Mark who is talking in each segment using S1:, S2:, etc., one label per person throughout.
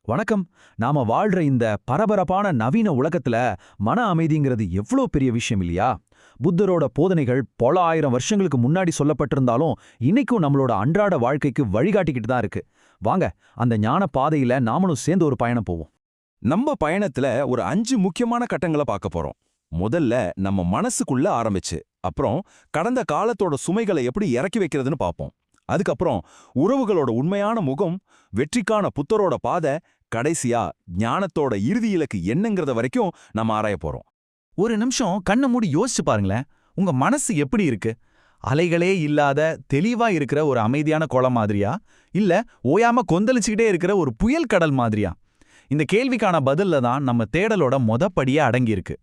S1: வணக்கம். நாம வாழ்ற இந்த பரபரப்பான நவீன உலகத்துல மன அமைதிங்கிறது எவ்வளோ பெரிய விஷயம் இல்லையா? புத்தரோட போதனைகள் பல ஆயிரம் வருஷங்களுக்கு முன்னாடி சொல்லப்பட்டிருந்தாலும் இன்னைக்கும் நம்மளோட அன்றாட வாழ்க்கைக்கு வழிகாட்டிக்கிட்டு தான் இருக்கு. வாங்க, அந்த ஞான பாதையில நாமளும் சேர்ந்து ஒரு பயணம் போவோம்.
S2: நம்ம பயணத்துல ஒரு 5 முக்கியமான கட்டங்களை பார்க்க போறோம். முதல்ல நம்ம மனசுக்குள்ள ஆரம்பிச்சு, அப்புறம் கடந்த காலத்தோட சுமைகளை எப்படி இறக்கி வைக்கிறதுன்னு பார்ப்போம். அதுக்கப்புறம் உறவுகளோட உண்மையான முகம், வெற்றிக்கான புத்தரோட பாதை, கடைசியா ஞானத்தோட இறுதி இலக்கு என்னங்கிறத வரைக்கும் நம்ம ஆராய போறோம்.
S1: ஒரு நிமிஷம் கண்ணை மூடி யோசிச்சு பாருங்களேன். உங்க மனசு எப்படி இருக்கு? அலைகளே இல்லாத தெளிவா இருக்கிற ஒரு அமைதியான குளம் மாதிரியா, இல்ல ஓயாம கொந்தளிச்சுக்கிட்டே இருக்கிற ஒரு புயல் கடல் மாதிரியா? இந்த கேள்விக்கான பதில்ல தான் நம்ம தேடலோட படியே அடங்கியிருக்கு.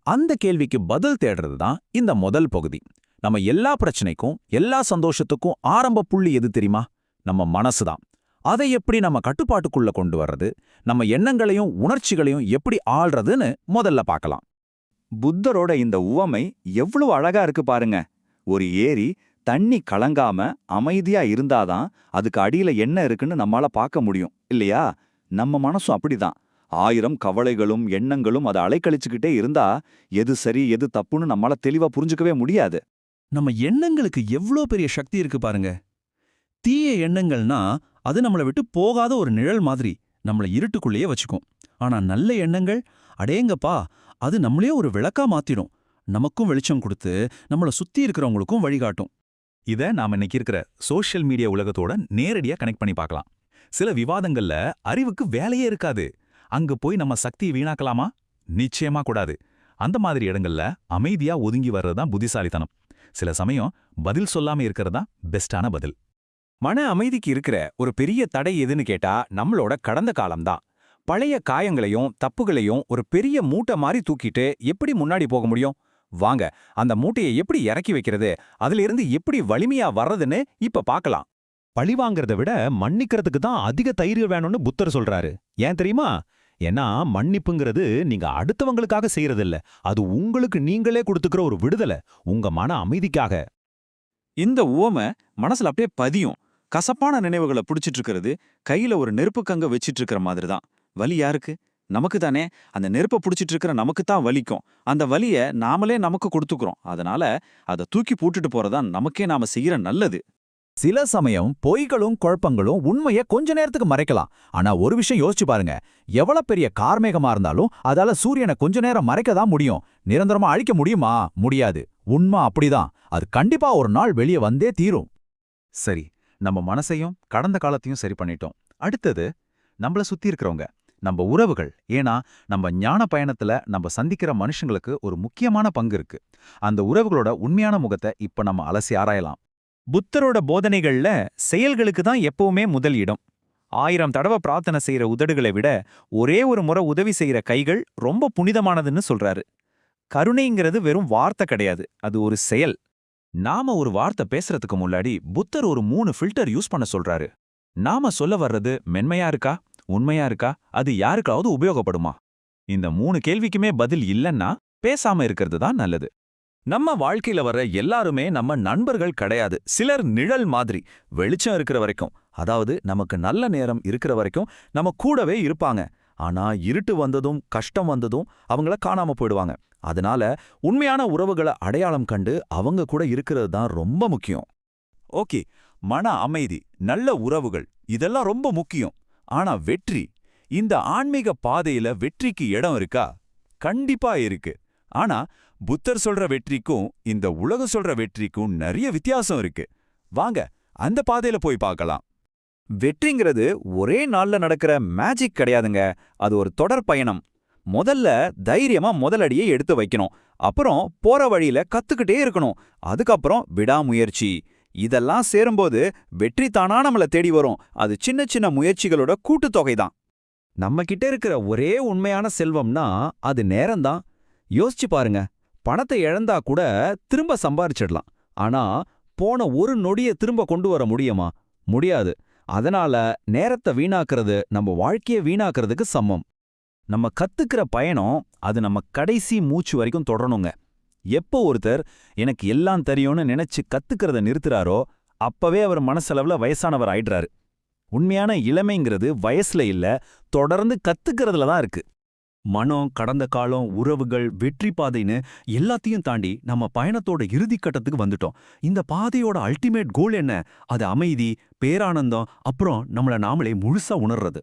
S1: அந்த கேள்விக்கு பதில் தேடுறது தான் இந்த முதல் பகுதி. நம்ம எல்லா பிரச்சனைக்கும் எல்லா சந்தோஷத்துக்கும் ஆரம்ப புள்ளி எது தெரியுமா? நம்ம மனசு தான். அதை எப்படி நம்ம கட்டுப்பாட்டுக்குள்ள கொண்டு வர்றது, நம்ம எண்ணங்களையும் உணர்ச்சிகளையும் எப்படி ஆள்றதுன்னு முதல்ல பார்க்கலாம்.
S3: புத்தரோட இந்த உவமை எவ்வளவு அழகா இருக்கு பாருங்க. ஒரு ஏரி தண்ணி கலங்காம அமைதியா இருந்தாதான் அதுக்கு அடியில என்ன இருக்குன்னு நம்மால பார்க்க முடியும் இல்லையா? நம்ம மனசும் அப்படிதான். 1000 கவலைகளும் எண்ணங்களும் அதை அலைக்கழிச்சுக்கிட்டே இருந்தா எது சரி எது தப்புன்னு நம்மால தெளிவா புரிஞ்சுக்கவே முடியாது.
S1: நம்ம எண்ணங்களுக்கு எவ்வளோ பெரிய சக்தி இருக்கு பாருங்க. தீய எண்ணங்கள்னா அது நம்மளை விட்டு போகாத ஒரு நிழல் மாதிரி நம்மளை இருட்டுக்குள்ளேயே வச்சுக்கும். ஆனா நல்ல எண்ணங்கள், அடேங்கப்பா, அது நம்மளே ஒரு விளக்கா மாத்திடும். நமக்கும் வெளிச்சம் கொடுத்து நம்மளை சுத்தி இருக்கிறவங்களுக்கும் வழிகாட்டும். இதை நாம இன்னைக்கு இருக்கிற சோஷியல் மீடியா உலகத்தோட நேரடியா கனெக்ட் பண்ணி பார்க்கலாம். சில விவாதங்கள்ல அறிவுக்கு வேலையே இருக்காது. அங்க போய் நம்ம சக்தியை வீணாக்கலாமா? நிச்சயமா கூடாது. அந்த மாதிரி இடங்கள்ல அமைதியா ஒதுங்கி வர்றதுதான் புத்திசாலித்தனம். சில சமயம் பதில் சொல்லாம இருக்கிறதா பெஸ்டான பதில்.
S3: மன அமைதிக்கு இருக்கிற ஒரு பெரிய தடை எதுன்னு கேட்டா நம்மளோட கடந்த காலம்தான். பழைய காயங்களையும் தப்புகளையும் ஒரு பெரிய மூட்டை மாதிரி தூக்கிட்டு எப்படி முன்னாடி போக முடியும்? வாங்க, அந்த மூட்டையை எப்படி இறக்கி வைக்கிறது, அதிலிருந்து எப்படி வலிமையா வர்றதுன்னு இப்ப பார்க்கலாம்.
S2: பழிவாங்கிறத விட மன்னிக்கிறதுக்கு தான் அதிக தைரியம் வேணும்னு புத்தர் சொல்றாரு. ஏன் தெரியுமா? ஏன்னா மன்னிப்புங்கிறது நீங்க அடுத்தவங்களுக்காக செய்யறதில்ல, அது உங்களுக்கு நீங்களே கொடுத்துக்கிற ஒரு விடுதலை, உங்க மன அமைதிக்காக.
S3: இந்த உவமை மனசுல அப்படியே பதியும். கசப்பான நினைவுகளை புடிச்சிட்டு இருக்கிறது கையில ஒரு நெருப்பு கங்க வச்சிட்டு இருக்கிற மாதிரி தான். வலி யாருக்கு? நமக்கு தானே. அந்த நெருப்பை புடிச்சிட்டு இருக்கிற நமக்கு தான் வலிக்கும். அந்த வலிய நாமளே நமக்கு கொடுத்துக்கிறோம். அதனால அதை தூக்கி போட்டுட்டு போறதான் நமக்கே நாம செய்யற நல்லது.
S1: சில சமயம் பொய்களும் குழப்பங்களும் உண்மையை கொஞ்ச நேரத்துக்கு மறைக்கலாம். ஆனா ஒரு விஷயம் யோசிச்சு பாருங்க. எவ்வளவு பெரிய கார்மேகமா இருந்தாலும் அதால சூரியனை கொஞ்ச நேரம் மறைக்க தான் முடியும். நிரந்தரமா அழிக்க முடியுமா? முடியாது. உண்மை அப்படிதான். அது கண்டிப்பா ஒரு நாள் வெளியே வந்தே தீரும். சரி, நம்ம மனசையும் கடந்த காலத்தையும் சரி பண்ணிட்டோம். அடுத்தது நம்மள சுத்தி இருக்கிறவங்க, நம்ம உறவுகள். ஏன்னா நம்ம ஞான பயணத்துல நம்ம சந்திக்கிற மனுஷங்களுக்கு ஒரு முக்கியமான பங்கு இருக்கு. அந்த உறவுகளோட உண்மையான முகத்தை இப்ப நம்ம அலசி ஆராயலாம்.
S3: புத்தரோட போதனைகள்ல செயல்களுக்கு தான் எப்பவுமே முதல் இடம். 1000 தடவை பிரார்த்தனை செய்யற உதடுகளை விட ஒரே ஒரு முறை உதவி செய்யற கைகள் ரொம்ப புனிதமானதுன்னு சொல்றாரு. கருணைங்கிறது வெறும் வார்த்தை கிடையாது, அது ஒரு செயல். நாம ஒரு வார்த்தை பேசுறதுக்கு முன்னாடி புத்தர் ஒரு 3 ஃபில்டர் யூஸ் பண்ண சொல்றாரு. நாம சொல்ல வர்றது மென்மையா இருக்கா, உண்மையா இருக்கா, அது யாருக்காவது உபயோகப்படுமா? இந்த 3 கேள்விக்குமே பதில் இல்லைன்னா பேசாம இருக்கிறது தான் நல்லது. நம்ம வாழ்க்கையில வர்ற எல்லாருமே நம்ம நண்பர்கள் கிடையாது. சிலர் நிழல் மாதிரி. வெளிச்சம் இருக்கிற வரைக்கும், அதாவது நமக்கு நல்ல நேரம் இருக்கிற வரைக்கும் நம்ம கூடவே இருப்பாங்க. ஆனா இருட்டு வந்ததும் கஷ்டம் வந்ததும் அவங்கள காணாம போயிடுவாங்க. அதனால உண்மையான உறவுகளை அடையாளம் கண்டு அவங்க கூட இருக்கிறது தான் ரொம்ப முக்கியம். ஓகே, மன அமைதி, நல்ல உறவுகள், இதெல்லாம் ரொம்ப முக்கியம். ஆனா வெற்றி, இந்த ஆன்மீக பாதையில வெற்றிக்கு இடம் இருக்கா? கண்டிப்பா இருக்கு. ஆனா புத்தர் சொல்ற வெற்றிக்கும் இந்த உலகம் சொல்ற வெற்றிக்கும் நிறைய வித்தியாசம் இருக்கு. வாங்க, அந்த பாதையில போய் பார்க்கலாம். வெற்றிங்கிறது ஒரே நாள்ல நடக்கிற மேஜிக் கிடையாதுங்க. அது ஒரு தொடர் பயணம். முதல்ல தைரியமா முதலடியை எடுத்து வைக்கணும். அப்புறம் போற வழியில கத்துக்கிட்டே இருக்கணும். அதுக்கப்புறம் விடாமுயற்சி. இதெல்லாம் சேரும்போது வெற்றி தானா நம்மள தேடி வரும். அது சின்ன சின்ன முயற்சிகளோட கூட்டுத்தொகை தான். நம்ம கிட்ட இருக்கிற ஒரே உண்மையான செல்வம்னா அது நேரம்தான். யோசிச்சு பாருங்க. பணத்தை இழந்தா கூட திரும்ப சம்பாரிச்சிடலாம். ஆனா போன ஒரு நொடியை திரும்ப கொண்டு வர முடியுமா? முடியாது. அதனால நேரத்தை வீணாக்குறது நம்ம வாழ்க்கையை வீணாக்குறதுக்கு சமம். நம்ம கத்துக்கிற பயணம் அது நம்ம கடைசி மூச்சு வரைக்கும் தொடரணுங்க. எப்போ ஒருத்தர் எனக்கு எல்லாம் தெரியும்னு நினைச்சு கத்துக்கிறத நிறுத்துறாரோ அப்பவே அவர் மனசளவுல வயசானவர் ஆயிடுறாரு.
S2: உண்மையான இளமைங்கிறது வயசுல இல்ல, தொடர்ந்து கத்துக்கிறதுல தான் இருக்கு.
S1: மனம், கடந்த காலம், உறவுகள், வெற்றி பாதைன்னு எல்லாத்தையும் தாண்டி நம்ம பயணத்தோட இறுதிக் கட்டத்துக்கு வந்துட்டோம். இந்த பாதையோட அல்டிமேட் கோல் என்ன? அது அமைதி, பேரானந்தம், அப்புறம் நம்மள நாமளே முழுசா உணர்றது.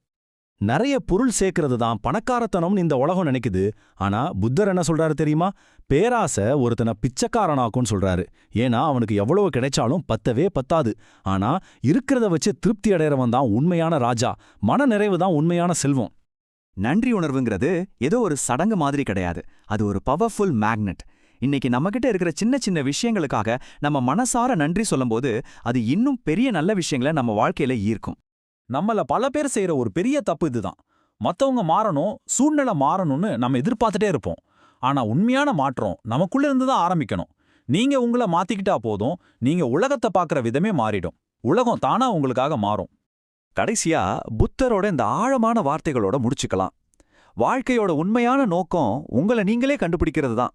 S2: நிறைய பொருள் சேர்க்கறது தான் பணக்காரத்தனம்னு இந்த உலகம் நினைக்குது. ஆனா புத்தர் என்ன சொல்றாரு தெரியுமா? பேராசை ஒருத்தனை பிச்சைக்காரனாக்கும்னு சொல்றாரு. ஏன்னா அவனுக்கு எவ்வளவு கிடைச்சாலும் பத்தவே பத்தாது. ஆனா இருக்கிறத வச்சு திருப்தி அடையறவன் தான் உண்மையான ராஜா. மன நிறைவு தான் உண்மையான செல்வம்.
S4: நன்றி உணர்வுங்கிறது ஏதோ ஒரு சடங்கு மாதிரி கிடையாது. அது ஒரு பவர்ஃபுல் மேக்னெட். இன்னைக்கு நம்மகிட்ட இருக்கிற சின்ன சின்ன விஷயங்களுக்காக நம்ம மனசார நன்றி சொல்லும்போது அது இன்னும் பெரிய நல்ல விஷயங்களை நம்ம வாழ்க்கையில ஈர்க்கும்.
S5: நம்மள பல பேர் செய்யற ஒரு பெரிய தப்பு இதுதான். மத்தவங்க மாறணும், சூழ்நிலை மாறணும்னு நம்ம எதிர்பார்த்துட்டே இருப்போம். ஆனா உண்மையான மாற்றம் நமக்குள்ள இருந்து தான் ஆரம்பிக்கணும். நீங்க உங்களை மாத்திக்கிட்டா போதும், நீங்க உலகத்தை பார்க்குற விதமே மாறிடும். உலகம் தானா உங்களுக்காக மாறும்.
S4: கடைசியா புத்தரோட இந்த ஆழமான வார்த்தைகளோட முடிச்சுக்கலாம். வாழ்க்கையோட உண்மையான நோக்கம் உங்களை நீங்களே கண்டுபிடிக்கிறது தான்.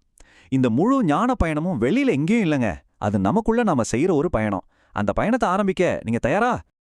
S4: இந்த முழு ஞான பயணமும் வெளியில எங்கேயும் இல்லைங்க. அது நமக்குள்ள நாம செய்யற ஒரு பயணம். அந்த பயணத்தை ஆரம்பிக்க நீங்க தயாரா?